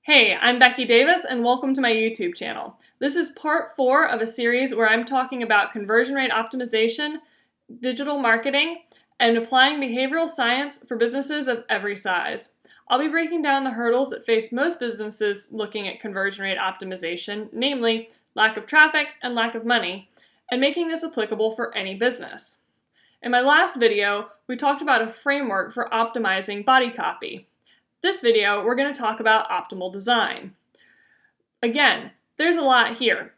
Hey, I'm Becky Davis and welcome to my YouTube channel. This is part 4 of a series where I'm talking about conversion rate optimization, digital marketing, and applying behavioral science for businesses of every size. I'll be breaking down the hurdles that face most businesses looking at conversion rate optimization, namely lack of traffic and lack of money, and making this applicable for any business. In my last video, we talked about a framework for optimizing body copy. This video, we're going to talk about optimal design. Again, there's a lot here,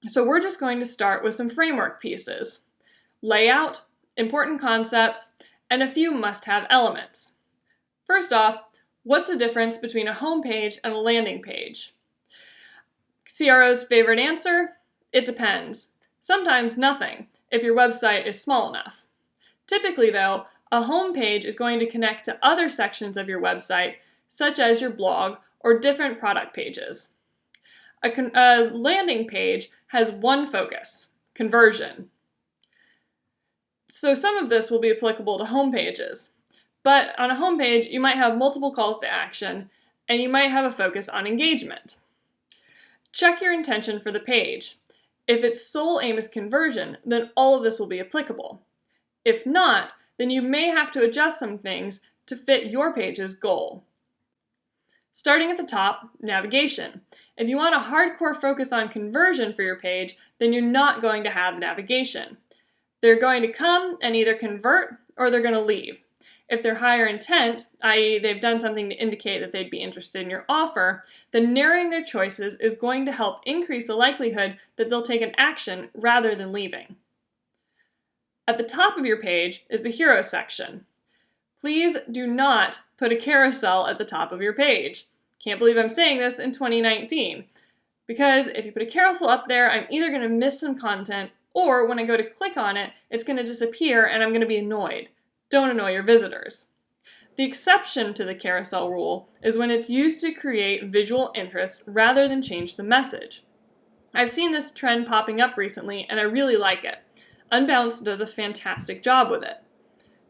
so we're just going to start with some framework pieces. Layout, important concepts, and a few must-have elements. First off, what's the difference between a home page and a landing page? CRO's favorite answer? It depends. Sometimes nothing, if your website is small enough. Typically though, a home page is going to connect to other sections of your website, such as your blog or different product pages. A landing page has one focus: conversion. So some of this will be applicable to home pages. But on a home page, you might have multiple calls to action, and you might have a focus on engagement. Check your intention for the page. If its sole aim is conversion, then all of this will be applicable. If not, then you may have to adjust some things to fit your page's goal. Starting at the top, navigation. If you want a hardcore focus on conversion for your page, then you're not going to have navigation. They're going to come and either convert or they're going to leave. If they're higher intent, i.e. they've done something to indicate that they'd be interested in your offer, then narrowing their choices is going to help increase the likelihood that they'll take an action rather than leaving. At the top of your page is the hero section. Please do not put a carousel at the top of your page. Can't believe I'm saying this in 2019. Because if you put a carousel up there, I'm either going to miss some content, or when I go to click on it, it's going to disappear and I'm going to be annoyed. Don't annoy your visitors. The exception to the carousel rule is when it's used to create visual interest rather than change the message. I've seen this trend popping up recently and I really like it. Unbounce does a fantastic job with it.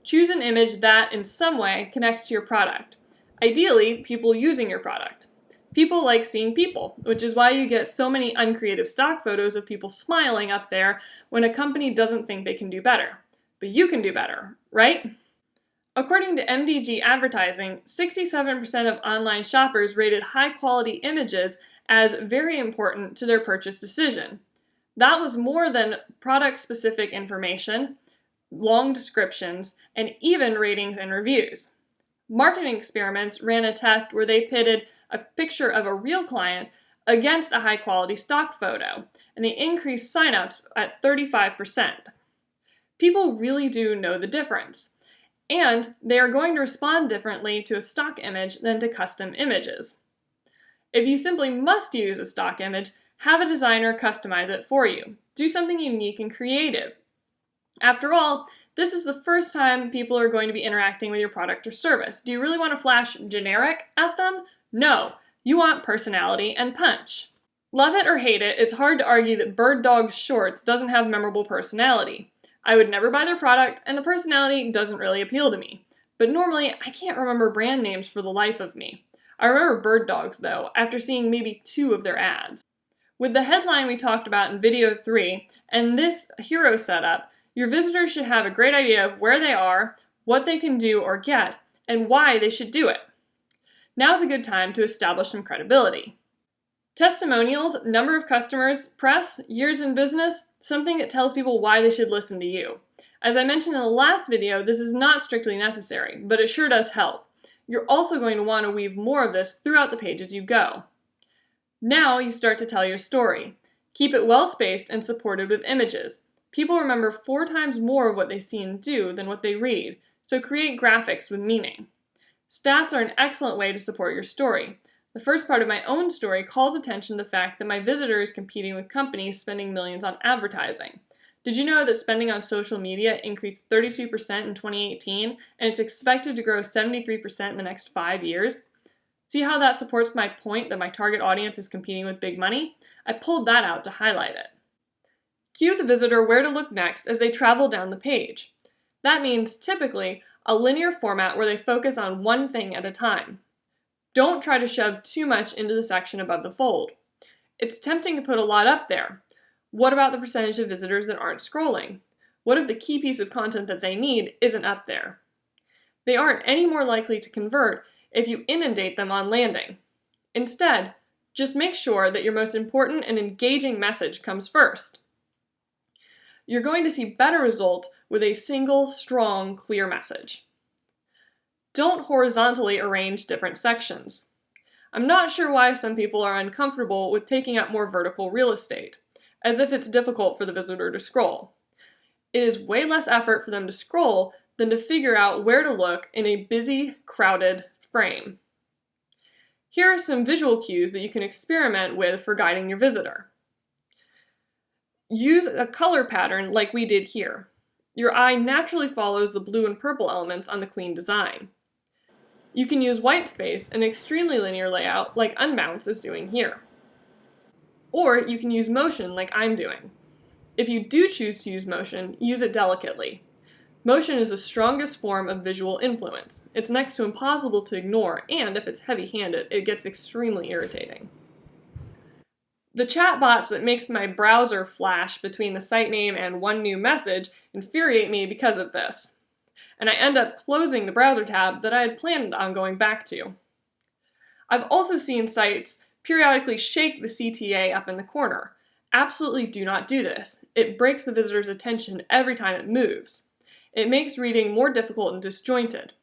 Choose an image that, in some way, connects to your product. Ideally, people using your product. People like seeing people, which is why you get so many uncreative stock photos of people smiling up there when a company doesn't think they can do better. But you can do better, right? According to MDG Advertising, 67% of online shoppers rated high-quality images as very important to their purchase decision. That was more than product-specific information, long descriptions, and even ratings and reviews. Marketing Experiments ran a test where they pitted a picture of a real client against a high-quality stock photo, and they increased signups at 35%. People really do know the difference, and they are going to respond differently to a stock image than to custom images. If you simply must use a stock image, have a designer customize it for you. Do something unique and creative. After all, this is the first time people are going to be interacting with your product or service. Do you really want to flash generic at them? No, you want personality and punch. Love it or hate it, it's hard to argue that Bird Dog's shorts doesn't have memorable personality. I would never buy their product, and the personality doesn't really appeal to me. But normally, I can't remember brand names for the life of me. I remember Bird Dogs, though, after seeing maybe 2 of their ads. With the headline we talked about in video 3, and this hero setup, your visitors should have a great idea of where they are, what they can do or get, and why they should do it. Now's a good time to establish some credibility. Testimonials, number of customers, press, years in business, something that tells people why they should listen to you. As I mentioned in the last video, this is not strictly necessary, but it sure does help. You're also going to want to weave more of this throughout the page as you go. Now you start to tell your story. Keep it well spaced and supported with images. People remember 4 times more of what they see and do than what they read, so create graphics with meaning. Stats are an excellent way to support your story. The first part of my own story calls attention to the fact that my visitor is competing with companies spending millions on advertising. Did you know that spending on social media increased 32% in 2018 and it's expected to grow 73% in the next 5 years? See how that supports my point that my target audience is competing with big money? I pulled that out to highlight it. Cue the visitor where to look next as they travel down the page. That means, typically, a linear format where they focus on one thing at a time. Don't try to shove too much into the section above the fold. It's tempting to put a lot up there. What about the percentage of visitors that aren't scrolling? What if the key piece of content that they need isn't up there? They aren't any more likely to convert if you inundate them on landing. Instead, just make sure that your most important and engaging message comes first. You're going to see better results with a single, strong, clear message. Don't horizontally arrange different sections. I'm not sure why some people are uncomfortable with taking up more vertical real estate, as if it's difficult for the visitor to scroll. It is way less effort for them to scroll than to figure out where to look in a busy, crowded frame. Here are some visual cues that you can experiment with for guiding your visitor. Use a color pattern like we did here. Your eye naturally follows the blue and purple elements on the clean design. You can use white space, an extremely linear layout like Unbounce is doing here. Or you can use motion like I'm doing. If you do choose to use motion, use it delicately. Motion is the strongest form of visual influence. It's next to impossible to ignore, and if it's heavy-handed, it gets extremely irritating. The chatbots that makes my browser flash between the site name and one new message infuriate me because of this, and I end up closing the browser tab that I had planned on going back to. I've also seen sites periodically shake the CTA up in the corner. Absolutely do not do this. It breaks the visitor's attention every time it moves. It makes reading more difficult and disjointed.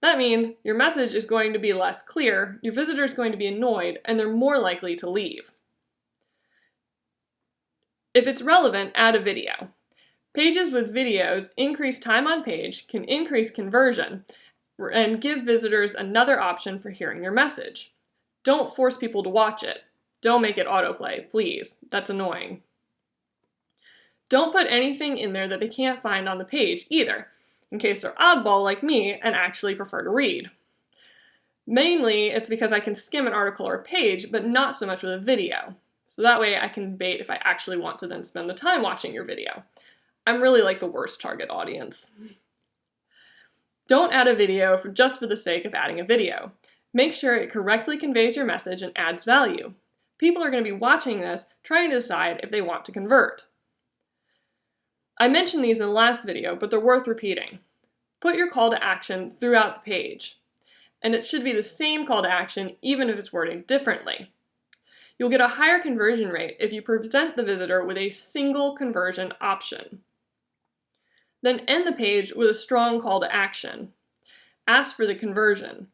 That means your message is going to be less clear, your visitor is going to be annoyed, and they're more likely to leave. If it's relevant, add a video. Pages with videos increase time on page, can increase conversion, and give visitors another option for hearing your message. Don't force people to watch it. Don't make it autoplay, please. That's annoying. Don't put anything in there that they can't find on the page either, in case they're oddball like me and actually prefer to read. Mainly, it's because I can skim an article or a page, but not so much with a video. So that way I can debate if I actually want to then spend the time watching your video. I'm really like the worst target audience. Don't add a video just for the sake of adding a video. Make sure it correctly conveys your message and adds value. People are going to be watching this, trying to decide if they want to convert. I mentioned these in the last video, but they're worth repeating. Put your call to action throughout the page. And it should be the same call to action even if it's worded differently. You'll get a higher conversion rate if you present the visitor with a single conversion option. Then end the page with a strong call to action. Ask for the conversion.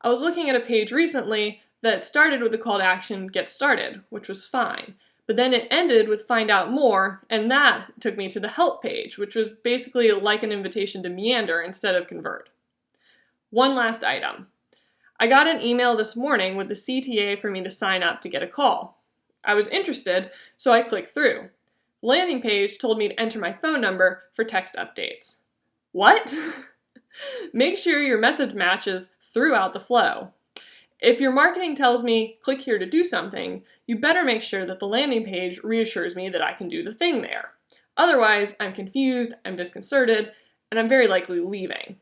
I was looking at a page recently that started with the call to action, get started, which was fine. But then it ended with find out more, and that took me to the help page, which was basically like an invitation to meander instead of convert. One last item. I got an email this morning with the CTA for me to sign up to get a call. I was interested, so I clicked through. The landing page told me to enter my phone number for text updates. What? Make sure your message matches throughout the flow. If your marketing tells me, click here to do something, you better make sure that the landing page reassures me that I can do the thing there. Otherwise, I'm confused, I'm disconcerted, and I'm very likely leaving.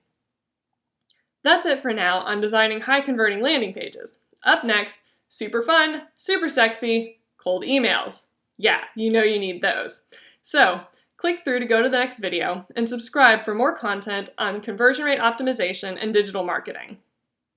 That's it for now on designing high-converting landing pages. Up next, super fun, super sexy, cold emails. Yeah, you know you need those. So, click through to go to the next video and subscribe for more content on conversion rate optimization and digital marketing.